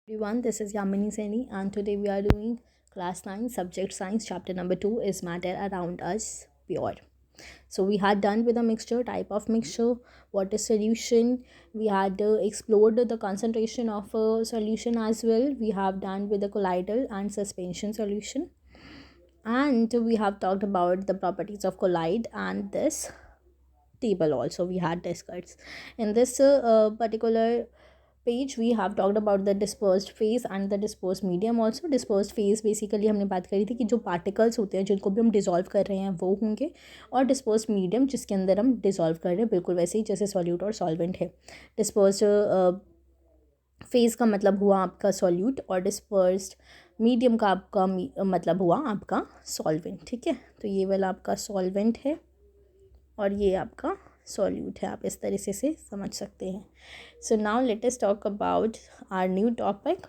Everyone, this is Yamini Seni, and today we are doing class 9 subject science. Chapter number 2 is matter around us pure. So we had done with a mixture, type of mixture, what is solution. We had explored the concentration of a solution as well. We have done with the colloidal and suspension solution, and we have talked about the properties of colloid, and this table also we had discussed in this particular page. We have talked about the dispersed phase and the dispersed medium also. dispersed phase basically हमने बात करी थी कि जो particles होते हैं जिनको भी हम डिसॉल्व कर रहे हैं वो होंगे, और डिस्पर्स्ड मीडियम जिसके अंदर हम डिसॉल्व कर रहे हैं, बिल्कुल वैसे ही जैसे सॉल्यूट और सॉल्वेंट है. डिस्पर्स्ड फेज़ का मतलब हुआ आपका सॉल्यूट, और डिस्पर्स्ड मीडियम का आपका मतलब हुआ आपका सॉल्वेंट. ठीक है, तो ये वाला आपका सॉल्वेंट है और ये आपका सॉल्यूट है. आप इस तरीके से समझ सकते हैं. So now let us talk about our new topic,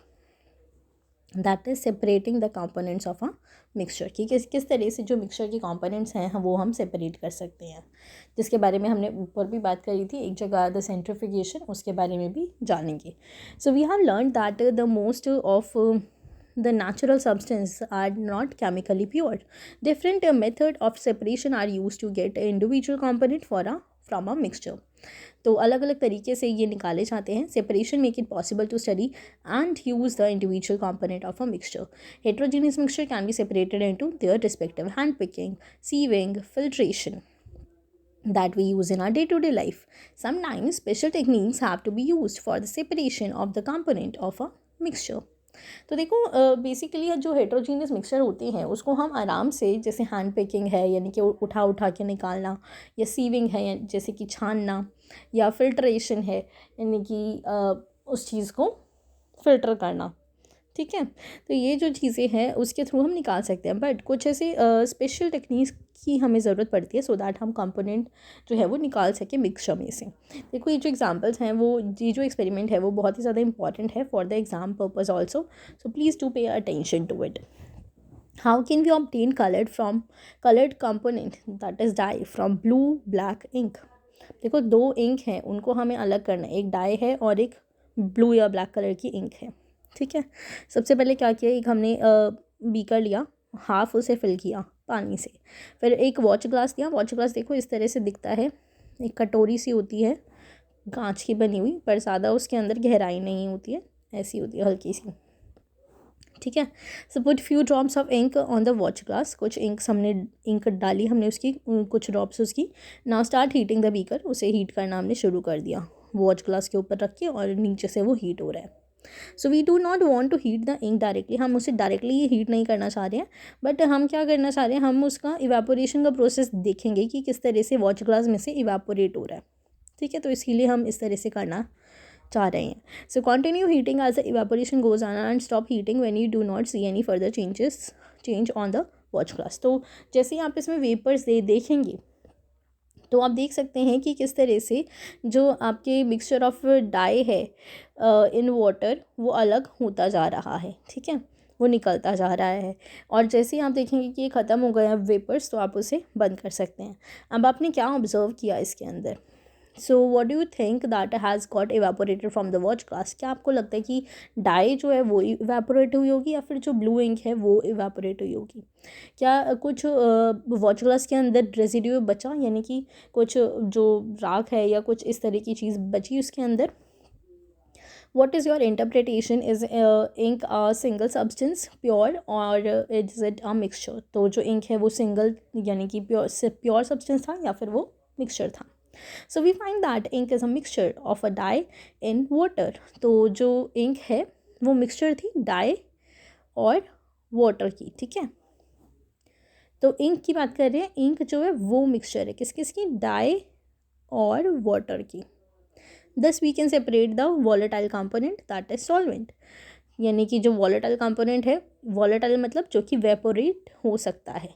that is separating the components of a mixture. कि किस तरह से जो मिक्सचर के कंपोनेंट्स हैं वो हम सेपरेट कर सकते हैं, जिसके बारे में हमने ऊपर भी बात करी थी एक जगह, द सेंट्रीफ्यूगेशन, उसके बारे में भी जानेंगे. So we have learn that the most of the natural substances are not chemically pure. Different method of separation are used to get individual component from a mixture. तो अलग अलग तरीके से ये निकाले जाते हैं. Separation make it possible to study and use the individual component of a mixture. Heterogeneous mixture can be separated into their respective hand picking, sieving, filtration that we use in our day-to-day life. Sometimes special techniques have to be used for the separation of the component of a mixture. तो देखो basically जो heterogeneous mixture होते हैं उसको हम आराम से, जैसे हैंड पिकिंग है यानी कि उठा उठा के निकालना, या सीविंग है जैसे कि छानना, या फिल्ट्रेशन है यानी कि उस चीज़ को फिल्टर करना. ठीक है, तो ये जो चीज़ें हैं उसके थ्रू हम निकाल सकते हैं. बट कुछ ऐसे स्पेशल टेक्निक्स की हमें ज़रूरत पड़ती है सो दैट हम कंपोनेंट जो है वो निकाल सकें मिक्सचर में से. देखो ये जो एग्जांपल्स हैं वो, ये जो एक्सपेरिमेंट है वो बहुत ही ज़्यादा इंपॉर्टेंट है for the exam purpose also. So please do pay attention to it. How can we obtain coloured component, that is dye, from blue black ink. देखो दो इंक हैं, उनको हमें अलग करना है. एक डाई है और एक ब्लू या ब्लैक कलर की इंक है. ठीक है, सबसे पहले क्या किया, एक हमने बीकर लिया, हाफ उसे फिल किया पानी से. फिर एक वॉच ग्लास लिया. वॉच ग्लास देखो इस तरह से दिखता है, एक कटोरी सी होती है कांच की बनी हुई, पर ज़्यादा उसके अंदर गहराई नहीं होती है, ऐसी होती है हल्की सी. ठीक है, so put few drops of ink on the watch glass. कुछ इंक डाली हमने उसकी, कुछ ड्रॉप्स उसकी. Now start heating the beaker. उसे हीट करना हमने शुरू कर दिया वॉच ग्लास के ऊपर रख के, और नीचे से वो हीट हो रहा है. So we do not want to heat the ink directly. हम उसे डायरेक्टली हीट नहीं करना चाह रहे हैं, बट हम क्या करना चाह रहे हैं, हम उसका इवेपोरेशन का प्रोसेस देखेंगे कि किस तरह से वॉच ग्लास में से इवेपोरेट हो रहा है. ठीक है, तो इसीलिए हम इस तरह से करना चाह रहे हैं. So continue heating as the evaporation goes on and stop heating when you do not see any further change on the watch glass. तो जैसे ही आप इसमें वेपर्स देखेंगे तो आप देख सकते हैं कि किस तरह से जो आपके मिक्सचर ऑफ डाई है इन वाटर वो अलग होता जा रहा है. ठीक है, वो निकलता जा रहा है, और जैसे ही आप देखेंगे कि ये ख़त्म हो गया वेपर्स तो आप उसे बंद कर सकते हैं. अब आपने क्या ऑब्जर्व किया इसके अंदर. सो what do you think that has got evaporated from the watch glass. क्या आपको लगता है कि डाई जो है वो इवेपोरेट हुई होगी, या फिर जो ब्लू इंक है वो इवेपोरेट हुई होगी. क्या कुछ वॉच ग्लास के अंदर रेजिड्यू बचा, यानी कि कुछ जो राख है या कुछ इस तरह की चीज़ बची उसके अंदर. What is your interpretation? Is ink a single substance pure, or is it a mixture? तो जो ink है वो single यानी कि pure substance था या फिर वो mixture था. So we find that ink is a mixture of a dye in water. तो जो ink है वो mixture थी dye और water की. ठीक है, तो इंक की बात कर रहे हैं. इंक जो है वो मिक्सचर है किस किस की, डाई और वाटर की. Thus we can separate the volatile component, that is solvent. यानी कि जो volatile component है, volatile मतलब जो कि वेपोरेट हो सकता है,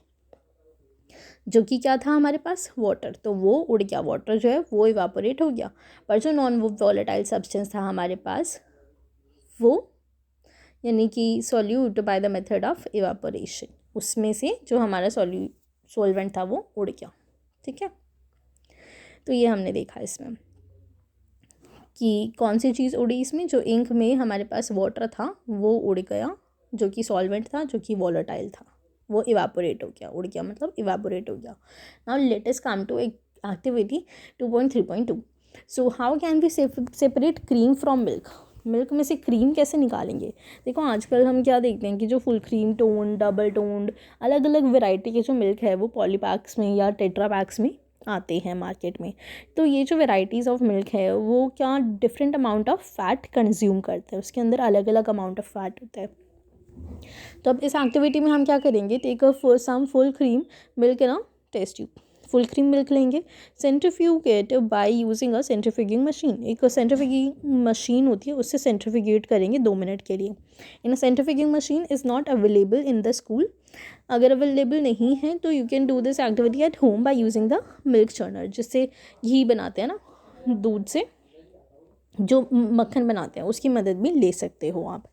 जो कि क्या था हमारे पास, वाटर, तो वो उड़ गया. वाटर जो है वो इवापोरेट हो गया, पर जो नॉन वोलेटाइल सब्सटेंस था हमारे पास वो यानी कि solute by the method of evaporation, उसमें से जो हमारा सॉल्वेंट था वो उड़ गया. ठीक है, तो ये हमने देखा इसमें कि कौन सी चीज़ उड़ी इसमें, जो इंक में हमारे पास वाटर था वो उड़ गया, जो कि सॉल्वेंट था, जो कि वॉलेटाइल था, वो इवापोरेट हो गया, उड़ गया मतलब इवापोरेट हो गया। Now let us come to activity 2.3.2। So how can we separate cream from milk. Milk में से क्रीम कैसे निकालेंगे। देखो आजकल हम क्या देखते हैं कि जो full cream tone, double toned, अलग अलग वेराइटी के जो मिल्क है वो पॉलीपैक्स में या टेट्रा पैक्स में आते हैं मार्केट में। तो ये जो वेराइटीज़ ऑफ मिल्क है वो क्या different amount of fat consume करते हैं, उसके अंदर अलग अलग अमाउंट ऑफ फैट होता है। तो अब इस एक्टिविटी में हम क्या करेंगे, take a some full cream milk in a test tube. Full cream milk लेंगे, centrifugate by using a centrifuging machine. एक सेंट्रीफ्यूगिंग मशीन होती है, उससे सेंट्रीफ्यूगेट करेंगे 2 मिनट के लिए। In a centrifuging machine is not available in the school. अगर available नहीं है तो you can do this activity at home by using the milk churner, जिससे घी बनाते हैं ना दूध से, जो मक्खन बनाते हैं, उसकी मदद भी ले सकते हो आप।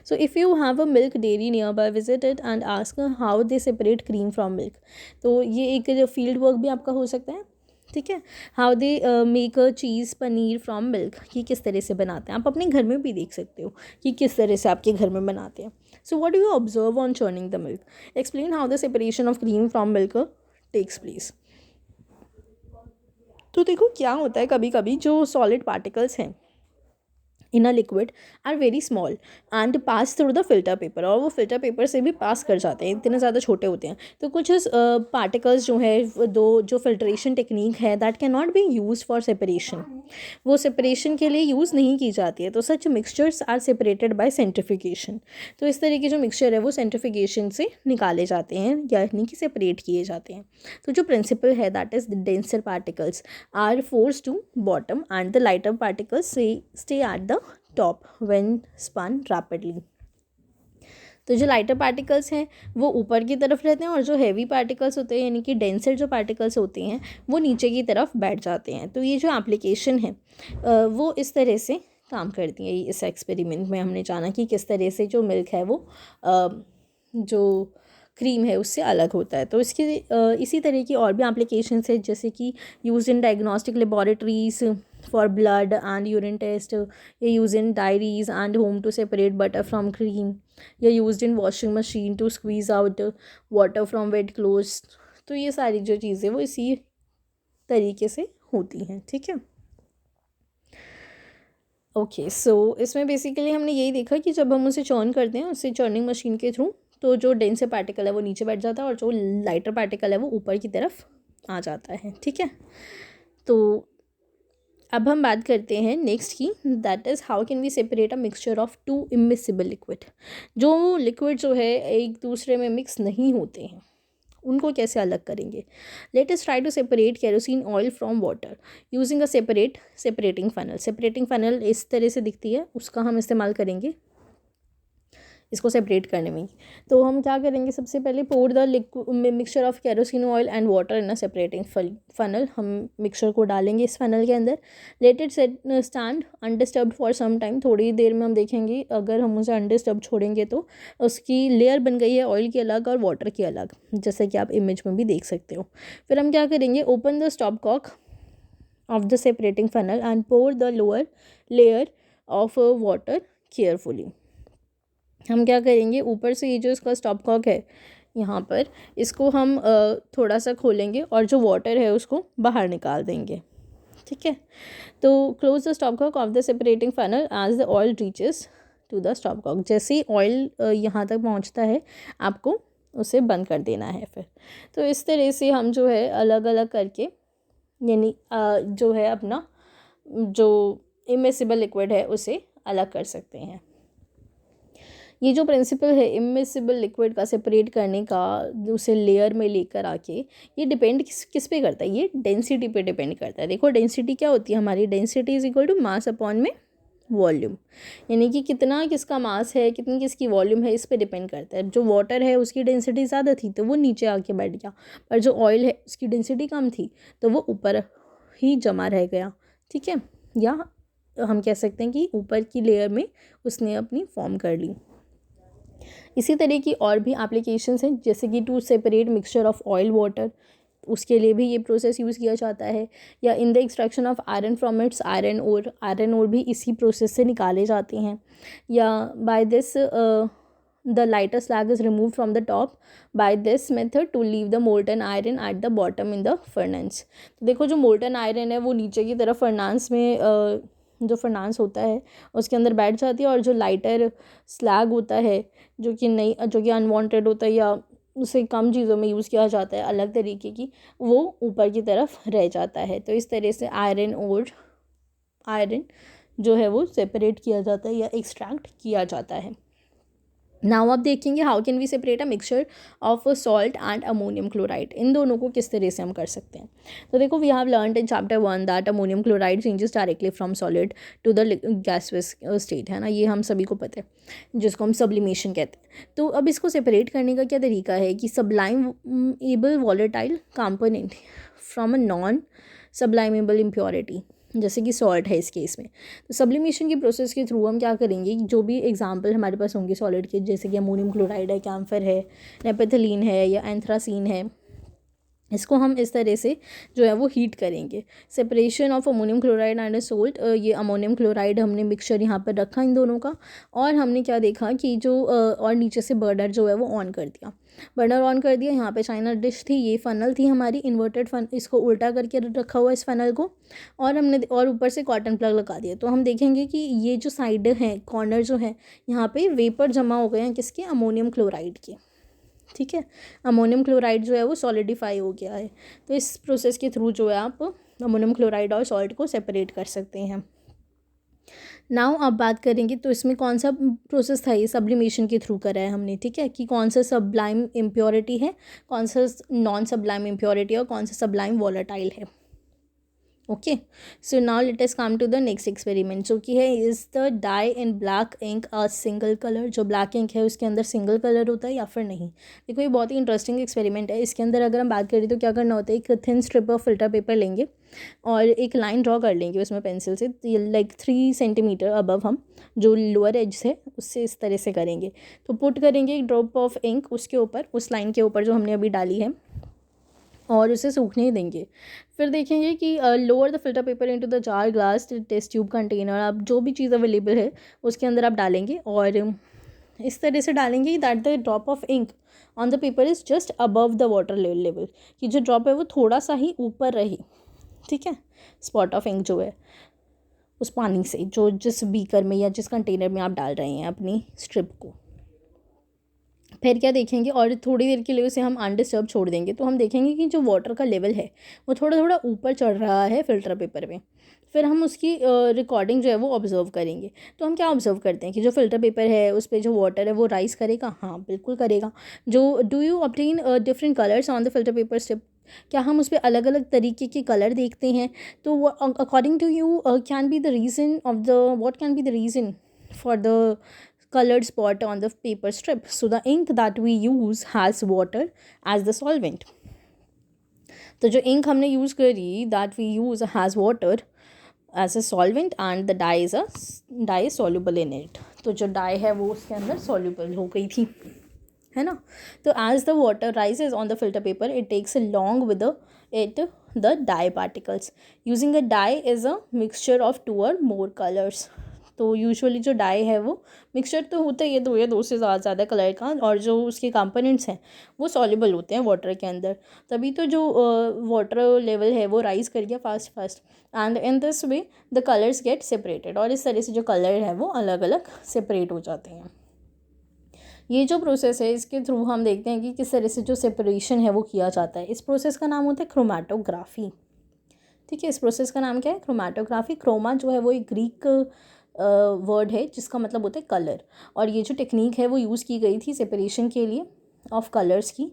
So if you have a milk dairy near by, visit it and ask how they separate cream from milk. तो ये एक फील्ड वर्क भी आपका हो सकता है, ठीक है। How they make a cheese paneer from milk, कि किस तरह से बनाते हैं। आप अपने घर में भी देख सकते हो कि किस तरह से आपके घर में बनाते हैं। So what do you observe on churning the milk, explain how the separation of cream from milk takes place. तो देखो क्या होता है, कभी कभी जो सॉलिड पार्टिकल्स हैं in a liquid are very small and pass through the filter paper, और वो फिल्टर पेपर से भी पास कर जाते हैं, इतने ज़्यादा छोटे होते हैं। तो कुछ पार्टिकल्स जो है जो फिल्ट्रेशन टेक्निक है that can not be use for separation, वो सेपरेशन के लिए यूज़ नहीं की जाती है। तो such mixtures are separated by centrification. तो इस तरह के जो मिक्सचर है वो सेंट्रीफिकेशन से निकाले जाते हैं, यानी कि सेपरेट किए जाते हैं। तो जो प्रिंसिपल है that is the denser particles are force to bottom and the lighter particles stay at the top when spun rapidly. तो जो लाइटर पार्टिकल्स हैं वो ऊपर की तरफ रहते हैं, और जो हैवी पार्टिकल्स होते हैं यानी कि डेंसर जो पार्टिकल्स होते हैं वो नीचे की तरफ बैठ जाते हैं। तो ये जो एप्लीकेशन है वो इस तरह से काम करती है। इस एक्सपेरिमेंट में हमने जाना कि किस तरह से जो मिल्क है वो जो क्रीम है उससे अलग होता है। तो इसकी इसी तरह की और भी एप्लीकेशंस है, जैसे कि use in diagnostic laboratories for blood and urine test, या use in dairies and home to separate butter from cream, या use in washing machine to squeeze out water from wet clothes. तो ये सारी जो चीज़ें वो इसी तरीके से होती हैं, ठीक है। ओके सो इसमें बेसिकली हमने यही देखा कि जब हम उसे चर्न करते हैं उससे चर्निंग मशीन के थ्रू, तो जो डेंसर पार्टिकल है वो नीचे बैठ जाता है और जो लाइटर पार्टिकल है वो ऊपर की तरफ आ जाता है, ठीक है। तो अब हम बात करते हैं नेक्स्ट की, that is how can we separate a mixture of two immiscible liquid. जो लिक्विड जो है एक दूसरे में मिक्स नहीं होते हैं उनको कैसे अलग करेंगे। Let us try to separate kerosene oil from water using a separating funnel. Separating funnel इस तरह से दिखती है, उसका हम इस्तेमाल करेंगे इसको सेपरेट करने में। तो हम क्या करेंगे, सबसे पहले pour the mixture of kerosene oil and water in a separating funnel. हम मिक्सचर को डालेंगे इस फनल के अंदर। Let it stand undisturbed for some time. थोड़ी देर में हम देखेंगे अगर हम उसे अनडिस्टर्ब छोड़ेंगे तो उसकी लेयर बन गई है ऑयल की अलग और वाटर की अलग, जैसे कि आप इमेज में भी देख सकते हो। फिर हम क्या करेंगे, open the stopcock of the separating funnel and pour the lower layer of water carefully. हम क्या करेंगे, ऊपर से ये जो इसका स्टॉप कॉक है यहाँ पर, इसको हम थोड़ा सा खोलेंगे और जो वाटर है उसको बाहर निकाल देंगे, ठीक है। तो close the stopcock of the separating funnel as the oil reaches to the stopcock. जैसे ही ऑयल यहाँ तक पहुँचता है आपको उसे बंद कर देना है फिर। तो इस तरह से हम जो है अलग अलग करके, यानी जो है अपना जो इमिसिबल लिक्विड है उसे अलग कर सकते हैं। ये जो प्रिंसिपल है इमिसिबल लिक्विड का सेपरेट करने का, उसे लेयर में लेकर आके, ये डिपेंड किस पे करता है, ये डेंसिटी पे डिपेंड करता है। देखो डेंसिटी क्या होती है हमारी, density is equal to mass upon में वॉल्यूम, यानी कि कितना किसका मास है कितनी किसकी वॉल्यूम है इस पे डिपेंड करता है। जो वाटर है उसकी डेंसिटी ज़्यादा थी तो वो नीचे आके बैठ गया, पर जो ऑयल है उसकी डेंसिटी कम थी तो वो ऊपर ही जमा रह गया, ठीक है। या हम कह सकते हैं कि ऊपर की लेयर में उसने अपनी फॉर्म कर ली। इसी तरह की और भी एप्लीकेशंस हैं, जैसे कि to separate mixture of oil water उसके लिए भी ये प्रोसेस यूज़ किया जाता है। या in the extraction of iron from its iron ore भी इसी प्रोसेस से निकाले जाते हैं। या by this the lighter slag is removed from the top by this method to leave the molten iron at the bottom in the furnace। तो देखो जो molten iron है वो नीचे की तरफ फर्नांस में जो फर्नांस होता है उसके अंदर बैठ जाती है, और जो लाइटर स्लैग होता है जो कि अनवांटेड होता है या उसे कम चीज़ों में यूज़ किया जाता है अलग तरीके की, वो ऊपर की तरफ रह जाता है। तो इस तरह से आयरन जो है वो सेपरेट किया जाता है या एक्सट्रैक्ट किया जाता है। नाउ आप देखेंगे how can we separate a mixture of salt and ammonium chloride. इन दोनों को किस तरह से हम कर सकते हैं। तो देखो we have learned in chapter 1 that ammonium chloride changes directly from solid to the gaseous state, है ना, ये हम सभी को पता है, जिसको हम सब्लिमेशन कहते हैं। तो अब इसको सेपरेट करने का क्या तरीका है कि sublimable volatile component from a non sublimable impurity, जैसे कि सॉल्ट है इस केस में। तो सब्लिमेशन की प्रोसेस के थ्रू हम क्या करेंगे, जो भी एग्जांपल हमारे पास होंगे सॉलिड के, जैसे कि अमोनियम क्लोराइड है, कैम्फर है, नेपथलीन है या एंथ्रासीन है, इसको हम इस तरह से जो है वो हीट करेंगे। Separation of ammonium chloride and salt, ये अमोनियम क्लोराइड हमने मिक्सचर यहाँ पर रखा इन दोनों का, और हमने क्या देखा कि जो और नीचे से बर्नर जो है वो ऑन कर दिया। बर्नर ऑन कर दिया, यहाँ पे चाइना डिश थी, ये फनल थी हमारी इन्वर्टेड इसको उल्टा करके रखा हुआ इस फनल को, और हमने और ऊपर से कॉटन प्लग लगा दिया। तो हम देखेंगे कि ये जो साइड है, कॉर्नर जो है, यहाँ पे वेपर जमा हो गए हैं किसके, अमोनियम क्लोराइड के। ठीक है, अमोनियम क्लोराइड जो है वो सॉलिडिफाई हो गया है। तो इस प्रोसेस के थ्रू जो है आप अमोनियम क्लोराइड और सॉल्ट को सेपरेट कर सकते हैं। नाउ आप बात करेंगे तो इसमें कौन सा प्रोसेस था, ये सब्लिमेशन के थ्रू करा है हमने। ठीक है, कि कौन सा सब्लाइम इम्प्योरिटी है, कौन सा नॉन सब्लाइम इम्प्योरिटी और कौन सा सब्लाइम वॉलेटाइल है। Okay, so now let us come to the next experiment, जो कि है is the dye in black ink a single colour. जो ब्लैक इंक है उसके अंदर सिंगल कलर होता है या फिर नहीं। देखो ये बहुत ही इंटरेस्टिंग एक्सपेरिमेंट है। इसके अंदर अगर हम बात करें तो क्या करना होता है, एक thin strip of filter paper लेंगे और एक लाइन ड्रॉ कर लेंगे उसमें पेंसिल से, लाइक 3 सेंटीमीटर अबव हम जो लोअर एज है उससे इस तरह से करेंगे। तो पुट करेंगे एक ड्रॉप ऑफ इंक उसके ऊपर, उस लाइन के ऊपर जो हमने अभी डाली है, और उसे सूखने देंगे। फिर देखेंगे कि lower the filter paper into the jar, glass, test tube, container, आप जो भी चीज़ अवेलेबल है उसके अंदर आप डालेंगे, और इस तरह से डालेंगे that the drop of ink on the paper is just above the water level, कि जो ड्रॉप है वो थोड़ा सा ही ऊपर रहे। ठीक है, स्पॉट ऑफ इंक जो है उस पानी से, जो जिस बीकर में या जिस कंटेनर में आप डाल रहे हैं अपनी स्ट्रिप को। फिर क्या देखेंगे, और थोड़ी देर के लिए उसे हम अनडिस्टर्ब छोड़ देंगे। तो हम देखेंगे कि जो वाटर का लेवल है वो थोड़ा थोड़ा ऊपर चढ़ रहा है फिल्टर पेपर में। फिर हम उसकी रिकॉर्डिंग जो है वो ऑब्जर्व करेंगे। तो हम क्या ऑब्जर्व करते हैं कि जो फिल्टर पेपर है उस पर जो वाटर है वो राइज करेगा। हाँ बिल्कुल करेगा। जो do you obtain different colours on the filter paper strip, क्या हम उस पर अलग अलग तरीके के कलर देखते हैं। तो according to you can be the reason of the what can be the reason for the colored spot on the paper strip? So the ink that we use has water as the solvent. तो जो ink हमने use करी that we use has water as a solvent and the dye is soluble in it. तो जो dye है वो उसके अंदर soluble हो गई थी, है ना। तो as the water rises on the filter paper it takes along with the dye particles. Using a dye is a mixture of 2 or more colors. तो यूजुअली जो डाई है वो मिक्सचर तो होता ही है दो या दो से ज़्यादा कलर का, और जो उसके कंपोनेंट्स हैं वो सॉल्युबल होते हैं वाटर के अंदर। तभी तो जो वाटर लेवल है वो राइज कर गया fast and in this way the colours get separated, और इस तरह से जो कलर है वो अलग अलग सेपरेट हो जाते हैं। ये जो प्रोसेस है इसके थ्रू हम देखते हैं कि किस तरह से जो सेपरेशन है वो किया जाता है। इस प्रोसेस का नाम होता है क्रोमेटोग्राफी। ठीक है, इस प्रोसेस का नाम क्या है, क्रोमेटोग्राफी। क्रोमा जो है वो एक ग्रीक वर्ड है जिसका मतलब होता है कलर, और ये जो टेक्निक है वो यूज़ की गई थी सेपरेशन के लिए ऑफ कलर्स की,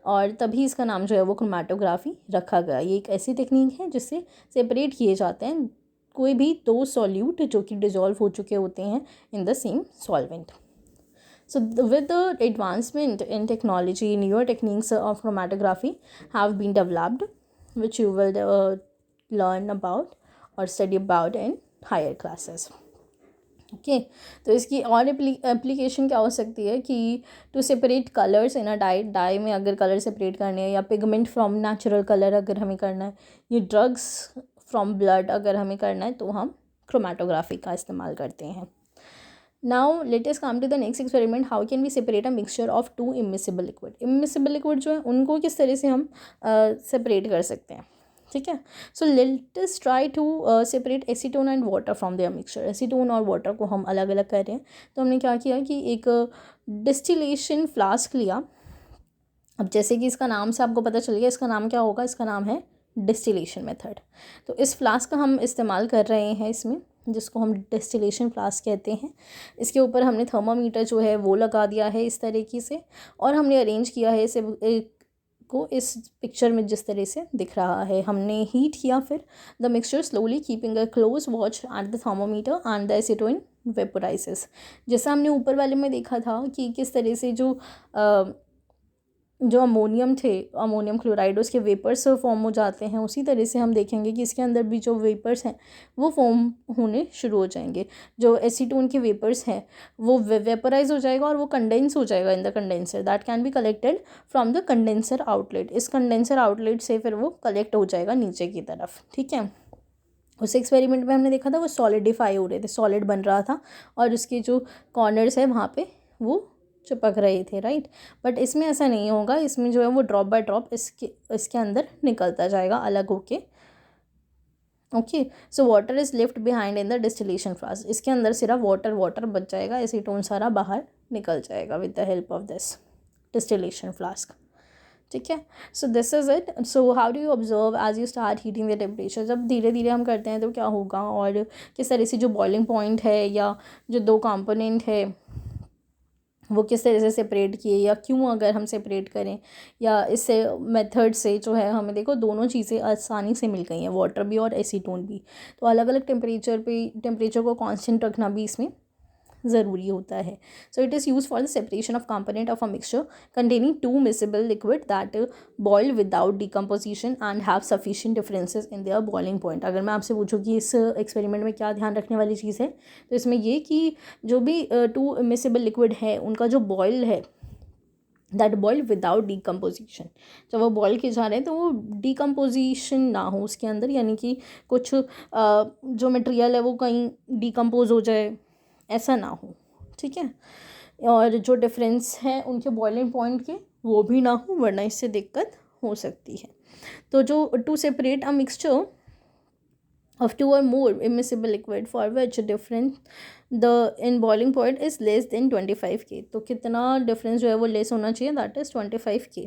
और तभी इसका नाम जो है वो क्रोमेटोग्राफी रखा गया। ये एक ऐसी टेक्निक है जिससे सेपरेट किए जाते हैं कोई भी दो सॉल्यूट जो कि डिजॉल्व हो चुके होते हैं in the same solvent. So with the advancement in technology, newer techniques of chromatography have been developed, which you will learn about or study about in higher classes. ओके तो इसकी और एप्लीकेशन क्या हो सकती है कि to separate colours in a dye में अगर कलर सेपरेट करने हैं, या पिगमेंट फ्रॉम नेचुरल कलर अगर हमें करना है, ये ड्रग्स फ्रॉम ब्लड अगर हमें करना है, तो हम क्रोमेटोग्राफी का इस्तेमाल करते हैं. Now let us come to the next experiment. How can we separate a mixture of two immiscible liquid. Immiscible liquid जो है उनको किस तरह से हम सेपरेट कर सकते हैं. ठीक है. So let us try to separate acetone and water from their mixture. Acetone और वाटर को हम अलग अलग कर रहे हैं. तो हमने क्या किया कि एक डिस्टिलेशन फ्लास्क लिया. अब जैसे कि इसका नाम से आपको पता चल गया, इसका नाम क्या होगा, इसका नाम है डिस्टिलेशन मेथड. तो इस फ्लास्क का हम इस्तेमाल कर रहे हैं इसमें, जिसको हम डिस्टिलेशन फ्लास्क कहते हैं. इसके ऊपर हमने थर्मामीटर जो है वो लगा दिया है इस तरीके से, और हमने अरेंज किया है इसे को इस पिक्चर में जिस तरह से दिख रहा है. हमने हीट किया फिर the mixture slowly keeping a close watch at the thermometer and the acetone vaporises. जैसा हमने ऊपर वाले में देखा था कि किस तरह से जो अमोनियम थे, अमोनियम क्लोराइड, उसके वेपर्स फॉर्म हो जाते हैं, उसी तरह से हम देखेंगे कि इसके अंदर भी जो वेपर्स हैं वो फॉर्म होने शुरू हो जाएंगे. जो एसीटोन के वेपर्स हैं वो वेपराइज हो जाएगा और वो कंडेंस हो जाएगा in the condenser that can be collected from the condenser outlet. इस कंडेंसर आउटलेट से फिर वो कलेक्ट हो जाएगा नीचे की तरफ. ठीक है. उस एक्सपेरिमेंट में हमने देखा था वो सॉलिडिफाई हो रहे थे, सॉलिड बन रहा था, और उसके जो कॉर्नर्स है वहाँ पे वो चिपक रहे थे. राइट. बट इसमें ऐसा नहीं होगा. इसमें जो है वो ड्रॉप बाय ड्रॉप इसके अंदर निकलता जाएगा अलग होके. Okay. So water is left behind in the distillation flask. इसके अंदर सिर्फ वाटर बच जाएगा, एसीटोन सारा बाहर निकल जाएगा with the help of this distillation flask. ठीक है. So this is it. So how do you observe as you start heating the temperature. जब धीरे धीरे हम करते हैं तो क्या होगा, और किस तरह से जो बॉइलिंग पॉइंट है या जो दो कंपोनेंट है वो किस तरह से सेपरेट किए, या क्यों अगर हम सेपरेट करें, या इससे मेथड से जो है हमें देखो दोनों चीज़ें आसानी से मिल गई हैं, वाटर भी और एसीटोन भी. तो अलग अलग टेम्परेचर को कांस्टेंट रखना भी इसमें ज़रूरी होता है. So it is use for the separation of component of a mixture containing two miscible liquid that boil without decomposition and have sufficient differences in their boiling point. अगर मैं आपसे पूछूँ कि इस एक्सपेरिमेंट में क्या ध्यान रखने वाली चीज़ है, तो इसमें ये कि जो भी टू मिसिबल लिक्विड है उनका जो बॉयल है दैट बॉयल विदाउट डिकम्पोजिशन. जब वो बॉयल किए जा रहे हैं तो वो डिकम्पोजिशन ना हो उसके अंदर, यानी कि कुछ जो मटेरियल है वो कहीं डिकम्पोज हो जाए, ऐसा ना हो. ठीक है. और जो डिफरेंस है उनके बॉइलिंग पॉइंट के वो भी ना हो, वरना इससे दिक्कत हो सकती है. तो जो to separate a mixture of two or more immiscible liquid for which difference the in boiling point is less than 25 K. तो कितना डिफरेंस जो है वो लेस होना चाहिए, that is 25 K.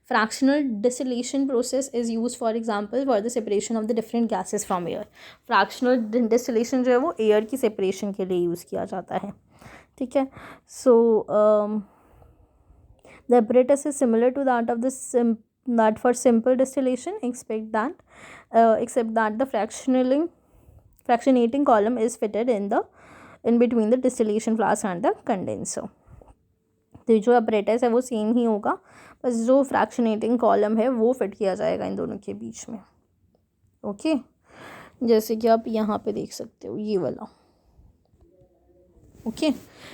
Fractional distillation process is used for example for the separation of the different gases from air. Fractional distillation जो है वो एयर की सेपरेशन के लिए यूज़ किया जाता है. ठीक है. So the apparatus is similar to that of that for simple distillation, except that the fractionating column is fitted in between the distillation flask and the condenser. तो जो apparatus है वो सेम ही होगा, बस जो फ्रैक्शनेटिंग कॉलम है वो fit किया जाएगा इन दोनों के बीच में. ओके. जैसे कि आप यहाँ पे देख सकते हो ये वाला. Okay,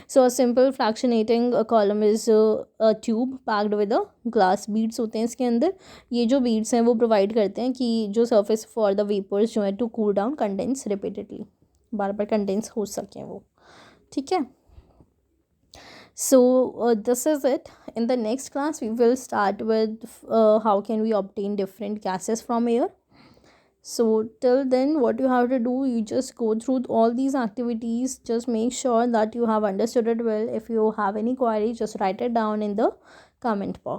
so a simple fractionating column is a tube packed with a glass. beads होते हैं इसके अंदर. ये जो beads हैं वो provide करते हैं कि जो surface for the vapors जो है to cool down condense repeatedly, bar bar condense हो सकें वो. ठीक है. So this is it. In the next class we will start with how can we obtain different gases from air. So till then what you have to do, you just go through all these activities, just make sure that you have understood it well. If you have any query, just write it down in the comment box.